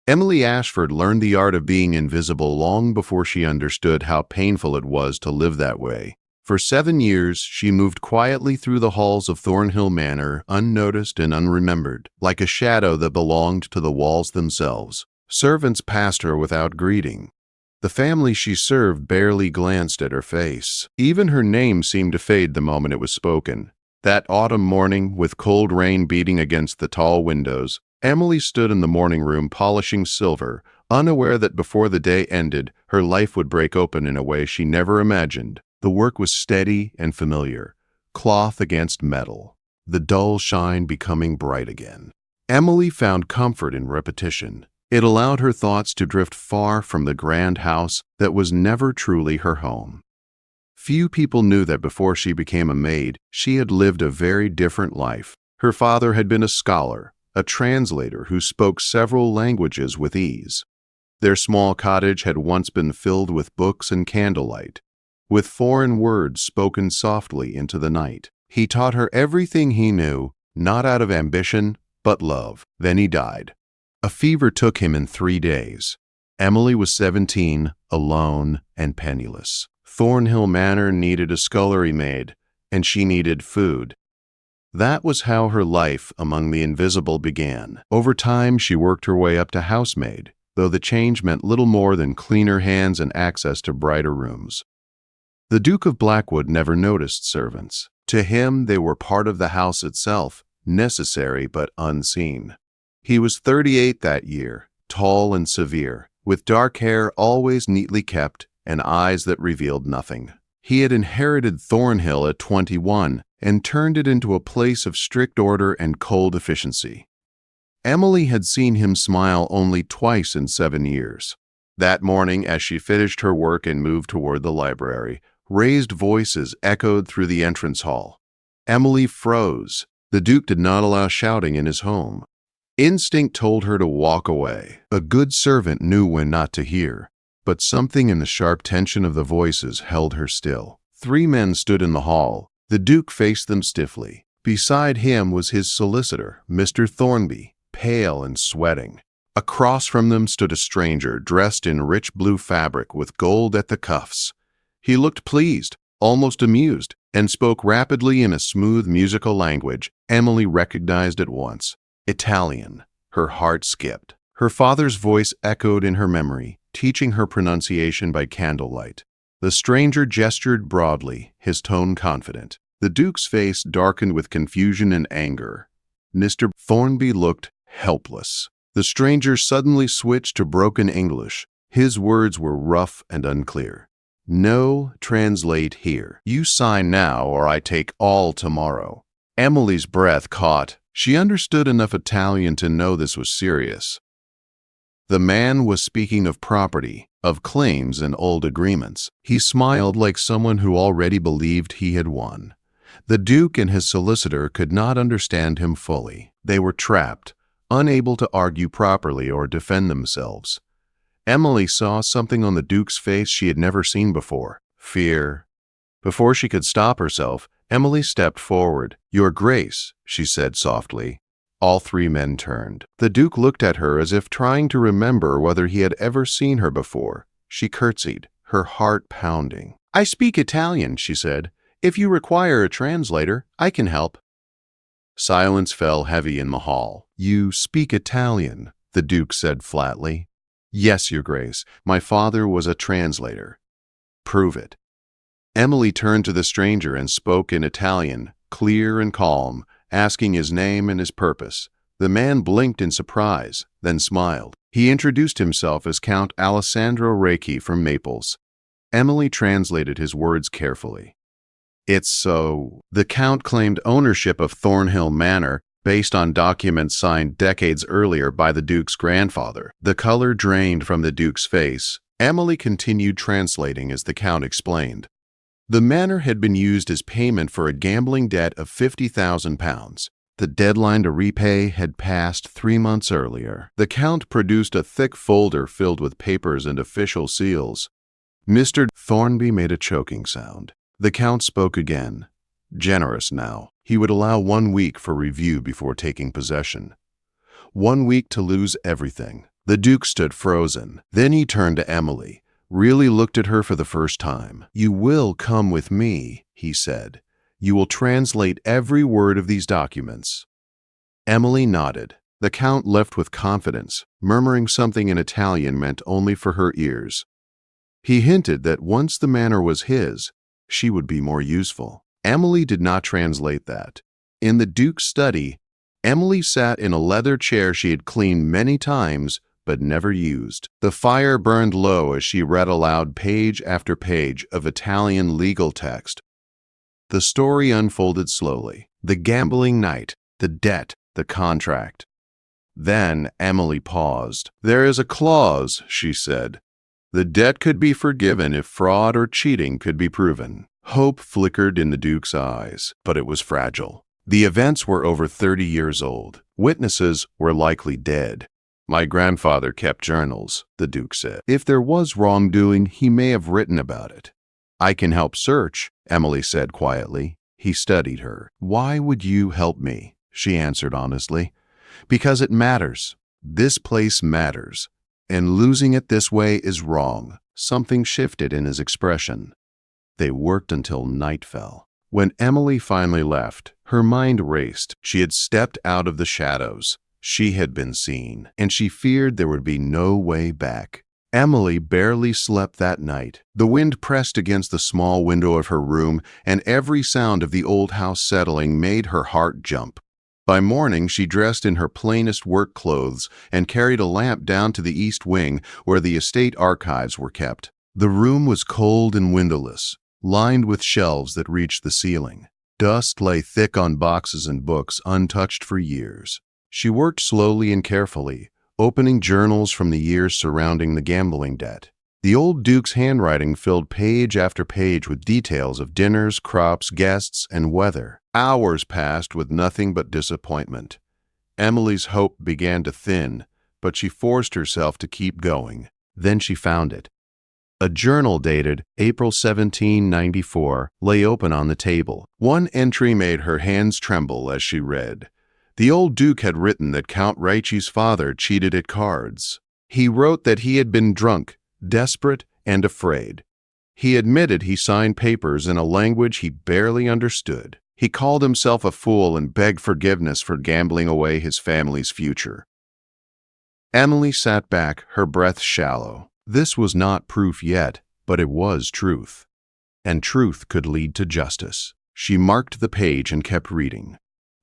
Emily Ashford learned the art of being invisible long before she understood how painful it was to live that way. For 7 years, she moved quietly through the halls of Thornhill Manor, unnoticed and unremembered, like a shadow that belonged to the walls themselves. Servants passed her without greeting. The family she served barely glanced at her face. Even her name seemed to fade the moment it was spoken. That autumn morning, with cold rain beating against the tall windows, Emily stood in the morning room polishing silver, unaware that before the day ended, her life would break open in a way she never imagined. The work was steady and familiar, cloth against metal, the dull shine becoming bright again. Emily found comfort in repetition. It allowed her thoughts to drift far from the grand house that was never truly her home. Few people knew that before she became a maid, she had lived a very different life. Her father had been a scholar, a translator who spoke several languages with ease. Their small cottage had once been filled with books and candlelight, with foreign words spoken softly into the night. He taught her everything he knew, not out of ambition, but love. Then he died. A fever took him in 3 days. Emily was 17, alone and penniless. Thornhill Manor needed a scullery maid, and she needed food. That was how her life among the invisible began. Over time, she worked her way up to housemaid, though the change meant little more than cleaner hands and access to brighter rooms. The Duke of Blackwood never noticed servants. To him, they were part of the house itself, necessary but unseen. He was 38 that year, tall and severe, with dark hair always neatly kept and eyes that revealed nothing. He had inherited Thornhill at 21 and turned it into a place of strict order and cold efficiency. Emily had seen him smile only twice in 7 years. That morning, as she finished her work and moved toward the library, raised voices echoed through the entrance hall. Emily froze. The Duke did not allow shouting in his home. Instinct told her to walk away. A good servant knew when not to hear, but something in the sharp tension of the voices held her still. 3 men stood in the hall. The Duke faced them stiffly. Beside him was his solicitor, Mr. Thornby, pale and sweating. Across from them stood a stranger dressed in rich blue fabric with gold at the cuffs. He looked pleased, almost amused, and spoke rapidly in a smooth musical language Emily recognized at once. Italian. Her heart skipped. Her father's voice echoed in her memory, teaching her pronunciation by candlelight. The stranger gestured broadly, his tone confident. The Duke's face darkened with confusion and anger. Mr. Thornby looked helpless. The stranger suddenly switched to broken English. His words were rough and unclear. "No, translate here. You sign now or I take all tomorrow." Emily's breath caught. She understood enough Italian to know this was serious. The man was speaking of property, of claims and old agreements. He smiled like someone who already believed he had won. The Duke and his solicitor could not understand him fully. They were trapped, unable to argue properly or defend themselves. Emily saw something on the Duke's face she had never seen before: fear. Before she could stop herself, Emily stepped forward. "Your Grace," she said softly. All 3 men turned. The Duke looked at her as if trying to remember whether he had ever seen her before. She curtsied, her heart pounding. "I speak Italian," she said. "If you require a translator, I can help." Silence fell heavy in the hall. "You speak Italian," the Duke said flatly. "Yes, Your Grace. My father was a translator." "Prove it." Emily turned to the stranger and spoke in Italian, clear and calm, asking his name and his purpose. The man blinked in surprise, then smiled. He introduced himself as Count Alessandro Reiki from Naples. Emily translated his words carefully. "It's so..." The Count claimed ownership of Thornhill Manor, based on documents signed decades earlier by the Duke's grandfather. The color drained from the Duke's face. Emily continued translating as the Count explained. The manor had been used as payment for a gambling debt of £50,000. The deadline to repay had passed 3 months earlier. The Count produced a thick folder filled with papers and official seals. Mr. Thornby made a choking sound. The Count spoke again. Generous now. He would allow 1 week for review before taking possession. 1 week to lose everything. The Duke stood frozen. Then he turned to Emily, really looked at her for the first time. "You will come with me," he said. "You will translate every word of these documents." Emily nodded. The Count left with confidence, murmuring something in Italian meant only for her ears. He hinted that once the manor was his, she would be more useful. Emily did not translate that. In the Duke's study, Emily sat in a leather chair she had cleaned many times but never used. The fire burned low as she read aloud page after page of Italian legal text. The story unfolded slowly. The gambling night, the debt, the contract. Then Emily paused. "There is a clause," she said. "The debt could be forgiven if fraud or cheating could be proven." Hope flickered in the Duke's eyes, but it was fragile. The events were over 30 years old. Witnesses were likely dead. "My grandfather kept journals," the Duke said. "If there was wrongdoing, he may have written about it." "I can help search," Emily said quietly. He studied her. "Why would you help me?" she answered honestly. "Because it matters. This place matters. And losing it this way is wrong." Something shifted in his expression. They worked until night fell. When Emily finally left, her mind raced. She had stepped out of the shadows. She had been seen, and she feared there would be no way back. Emily barely slept that night. The wind pressed against the small window of her room, and every sound of the old house settling made her heart jump. By morning, she dressed in her plainest work clothes and carried a lamp down to the east wing where the estate archives were kept. The room was cold and windowless, lined with shelves that reached the ceiling. Dust lay thick on boxes and books untouched for years. She worked slowly and carefully, opening journals from the years surrounding the gambling debt. The old Duke's handwriting filled page after page with details of dinners, crops, guests, and weather. Hours passed with nothing but disappointment. Emily's hope began to thin, but she forced herself to keep going. Then she found it. A journal dated April 1794 lay open on the table. One entry made her hands tremble as she read. The old Duke had written that Count Ricci's father cheated at cards. He wrote that he had been drunk, desperate, and afraid. He admitted he signed papers in a language he barely understood. He called himself a fool and begged forgiveness for gambling away his family's future. Emily sat back, her breath shallow. This was not proof yet, but it was truth. And truth could lead to justice. She marked the page and kept reading.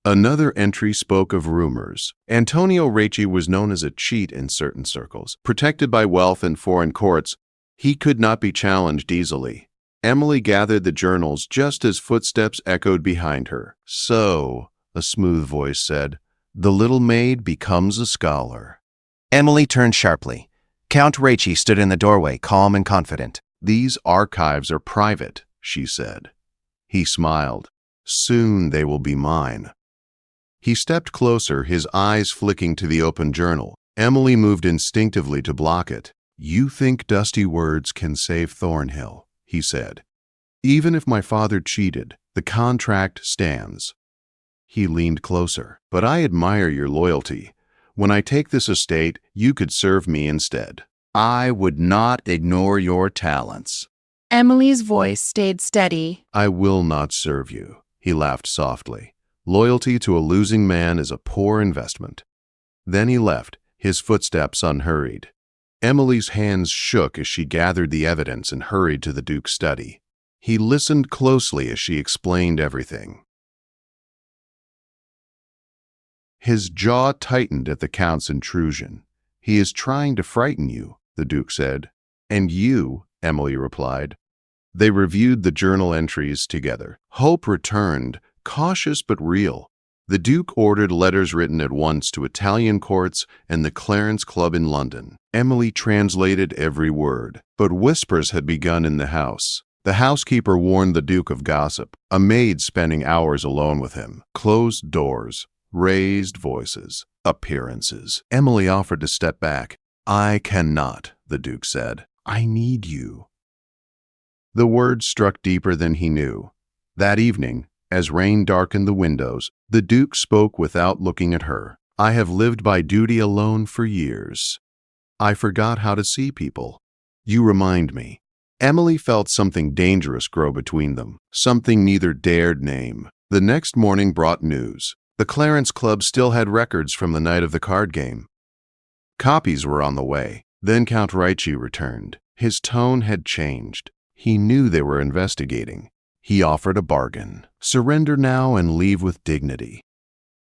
Another entry spoke of rumors. Antonio Ricci was known as a cheat in certain circles. Protected by wealth and foreign courts, he could not be challenged easily. Emily gathered the journals just as footsteps echoed behind her. "So," a smooth voice said, "the little maid becomes a scholar." Emily turned sharply. Count Ricci stood in the doorway, calm and confident. "These archives are private," she said. He smiled. "Soon they will be mine." He stepped closer, his eyes flicking to the open journal. Emily moved instinctively to block it. "You think dusty words can save Thornhill," he said. "Even if my father cheated, the contract stands." He leaned closer. "But I admire your loyalty. When I take this estate, you could serve me instead." "I would not ignore your talents." Emily's voice stayed steady. "I will not serve you," he laughed softly. "Loyalty to a losing man is a poor investment." Then he left, his footsteps unhurried. Emily's hands shook as she gathered the evidence and hurried to the Duke's study. He listened closely as she explained everything. His jaw tightened at the Count's intrusion. "He is trying to frighten you," the Duke said. "And you," Emily replied. They reviewed the journal entries together. Hope returned, cautious but real. The Duke ordered letters written at once to Italian courts and the Clarence Club in London. Emily translated every word, but whispers had begun in the house. The housekeeper warned the Duke of gossip, a maid spending hours alone with him, closed doors, raised voices, appearances. Emily offered to step back. "I cannot," the Duke said. "I need you." The words struck deeper than he knew. That evening, as rain darkened the windows, the Duke spoke without looking at her. "I have lived by duty alone for years. I forgot how to see people. You remind me. Emily felt something dangerous grow between them, something neither dared name. The next morning brought news. The Clarence Club still had records from the night of the card game. Copies were on the way. Then Count Raichi returned. His tone had changed. He knew they were investigating. He offered a bargain. Surrender now and leave with dignity.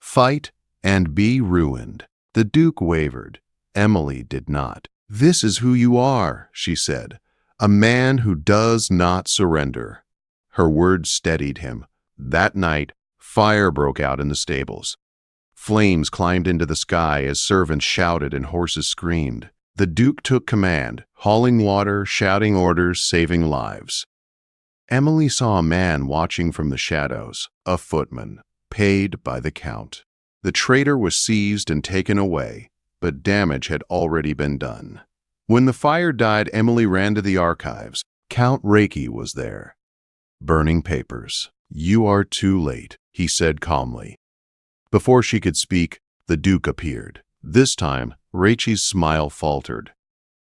Fight and be ruined. The Duke wavered. Emily did not. This is who you are, she said. A man who does not surrender. Her words steadied him. That night, fire broke out in the stables. Flames climbed into the sky as servants shouted and horses screamed. The Duke took command, hauling water, shouting orders, saving lives. Emily saw a man watching from the shadows, a footman, paid by the Count. The traitor was seized and taken away, but damage had already been done. When the fire died, Emily ran to the archives. Count Reiki was there. Burning papers. You are too late, he said calmly. Before she could speak, the Duke appeared. This time, Reichi's smile faltered.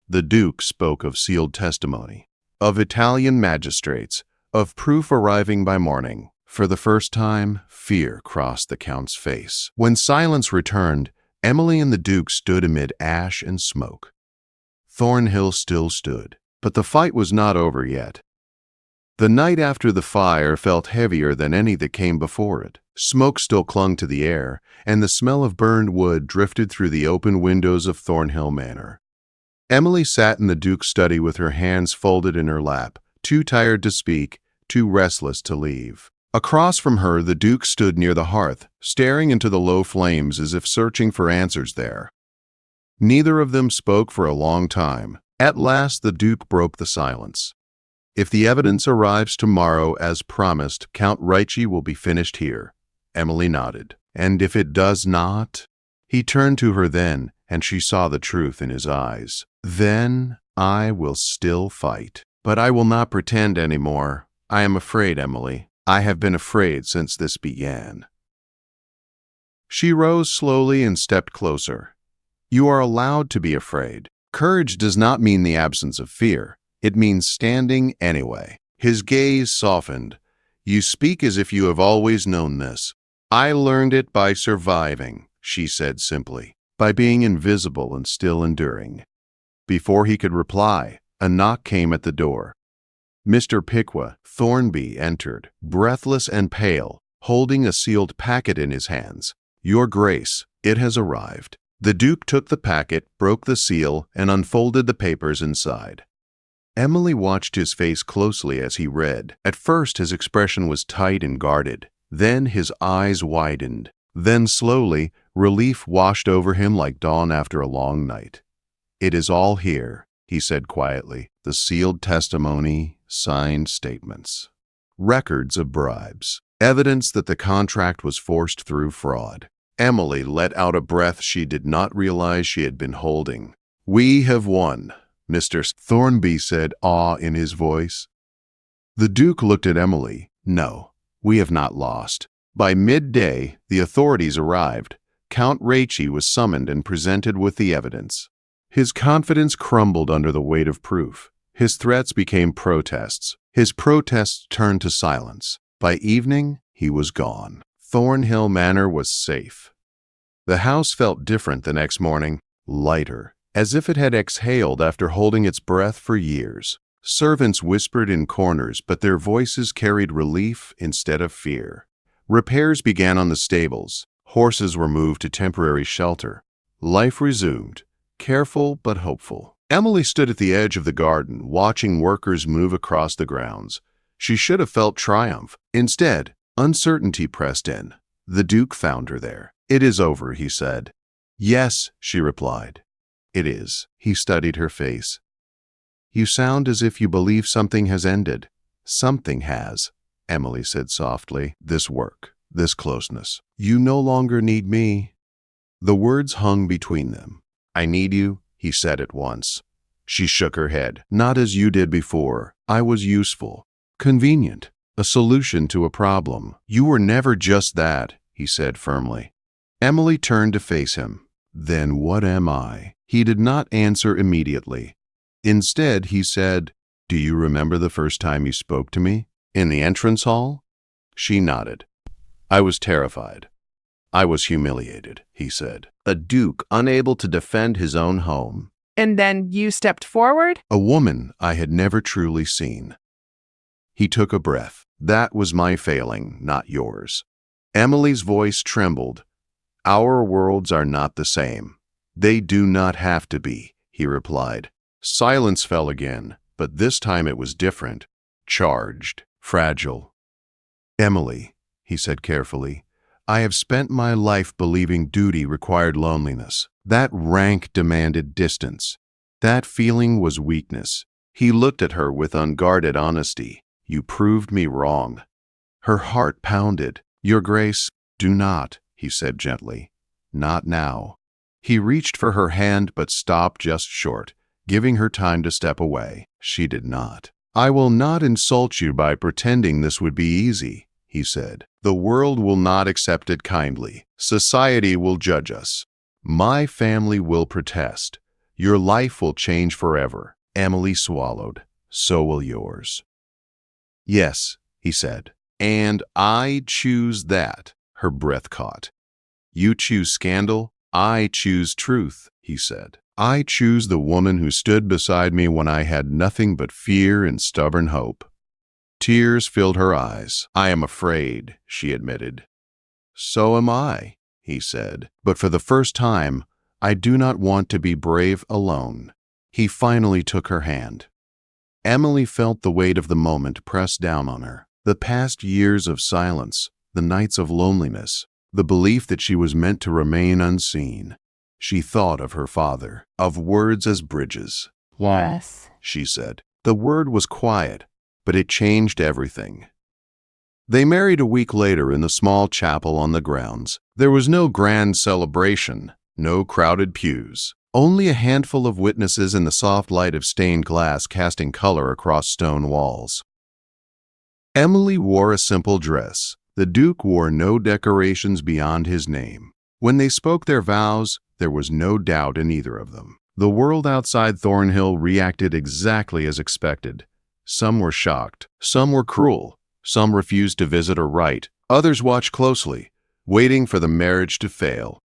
The Duke spoke of sealed testimony, of Italian magistrates, of proof arriving by morning. For the first time, fear crossed the Count's face. When silence returned, Emily and the Duke stood amid ash and smoke. Thornhill still stood, but the fight was not over yet. The night after the fire felt heavier than any that came before it. Smoke still clung to the air, and the smell of burned wood drifted through the open windows of Thornhill Manor. Emily sat in the Duke's study with her hands folded in her lap, too tired to speak, too restless to leave. Across from her, the Duke stood near the hearth, staring into the low flames as if searching for answers there. Neither of them spoke for a long time. At last, the Duke broke the silence. If the evidence arrives tomorrow as promised, Count Raichi will be finished here. Emily nodded. And if it does not? He turned to her then, and she saw the truth in his eyes. Then I will still fight. But I will not pretend anymore. I am afraid, Emily. I have been afraid since this began. She rose slowly and stepped closer. You are allowed to be afraid. Courage does not mean the absence of fear. It means standing anyway. His gaze softened. You speak as if you have always known this. I learned it by surviving, she said simply, by being invisible and still enduring. Before he could reply, a knock came at the door. Mr. Piqua Thornby entered, breathless and pale, holding a sealed packet in his hands. Your Grace, it has arrived. The Duke took the packet, broke the seal, and unfolded the papers inside. Emily watched his face closely as he read. At first, his expression was tight and guarded. Then his eyes widened. Then slowly, relief washed over him like dawn after a long night. It is all here, he said quietly. The sealed testimony, signed statements. Records of bribes. Evidence that the contract was forced through fraud. Emily let out a breath she did not realize she had been holding. We have won, Mr. Thornby said, awe in his voice. The Duke looked at Emily. No, we have not lost. By midday, the authorities arrived. Count Raichi was summoned and presented with the evidence. His confidence crumbled under the weight of proof. His threats became protests. His protests turned to silence. By evening, he was gone. Thornhill Manor was safe. The house felt different the next morning, lighter, as if it had exhaled after holding its breath for years. Servants whispered in corners, but their voices carried relief instead of fear. Repairs began on the stables. Horses were moved to temporary shelter. Life resumed, careful but hopeful. Emily stood at the edge of the garden, watching workers move across the grounds. She should have felt triumph. Instead, uncertainty pressed in. The Duke found her there. It is over, he said. Yes, she replied. It is. He studied her face. You sound as if you believe something has ended. Something has, Emily said softly. This work, this closeness. You no longer need me. The words hung between them. I need you, he said at once. She shook her head. Not as you did before. I was useful, convenient, a solution to a problem. You were never just that, he said firmly. Emily turned to face him. Then what am I? He did not answer immediately. Instead, he said, "Do you remember the first time you spoke to me? In the entrance hall?" She nodded. "I was terrified. I was humiliated," he said. A duke unable to defend his own home. And then you stepped forward? A woman I had never truly seen. He took a breath. "That was my failing, not yours." Emily's voice trembled. "Our worlds are not the same. They do not have to be," he replied. Silence fell again, but this time it was different. Charged, fragile. "Emily," he said carefully, "I have spent my life believing duty required loneliness. That rank demanded distance. That feeling was weakness." He looked at her with unguarded honesty. "You proved me wrong." Her heart pounded. "Your Grace, do not," he said gently. "Not now." He reached for her hand but stopped just short, giving her time to step away. She did not. "I will not insult you by pretending this would be easy," he said. "The world will not accept it kindly. Society will judge us. My family will protest. Your life will change forever." Emily swallowed. "So will yours." "Yes," he said. "And I choose that." Her breath caught. "You choose scandal. I choose truth," he said. "I choose the woman who stood beside me when I had nothing but fear and stubborn hope." Tears filled her eyes. "I am afraid," she admitted. "So am I," he said. "But for the first time, I do not want to be brave alone." He finally took her hand. Emily felt the weight of the moment press down on her. The past years of silence, the nights of loneliness, the belief that she was meant to remain unseen. She thought of her father, of words as bridges. Yes, she said. The word was quiet, but it changed everything. They married a week later in the small chapel on the grounds. There was no grand celebration, no crowded pews, only a handful of witnesses in the soft light of stained glass casting color across stone walls. Emily wore a simple dress. The Duke wore no decorations beyond his name. When they spoke their vows, there was no doubt in either of them. The world outside Thornhill reacted exactly as expected. Some were shocked, some were cruel, some refused to visit or write. Others watched closely, waiting for the marriage to fail.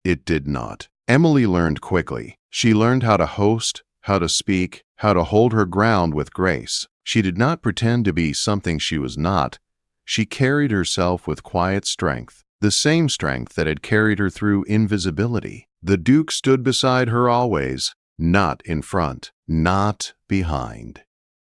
It did not. Emily learned quickly. She learned how to host, how to speak, how to hold her ground with grace. She did not pretend to be something she was not. She carried herself with quiet strength, the same strength that had carried her through invisibility. The Duke stood beside her always, not in front, not behind.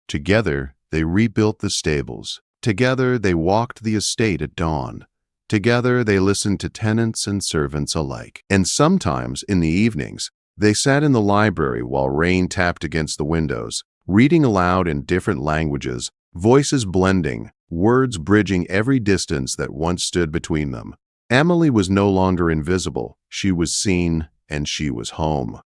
Together, they rebuilt the stables. Together, they walked the estate at dawn. Together, they listened to tenants and servants alike. And sometimes, in the evenings, they sat in the library while rain tapped against the windows, reading aloud in different languages, voices blending, words bridging every distance that once stood between them. Emily was no longer invisible. She was seen, and she was home.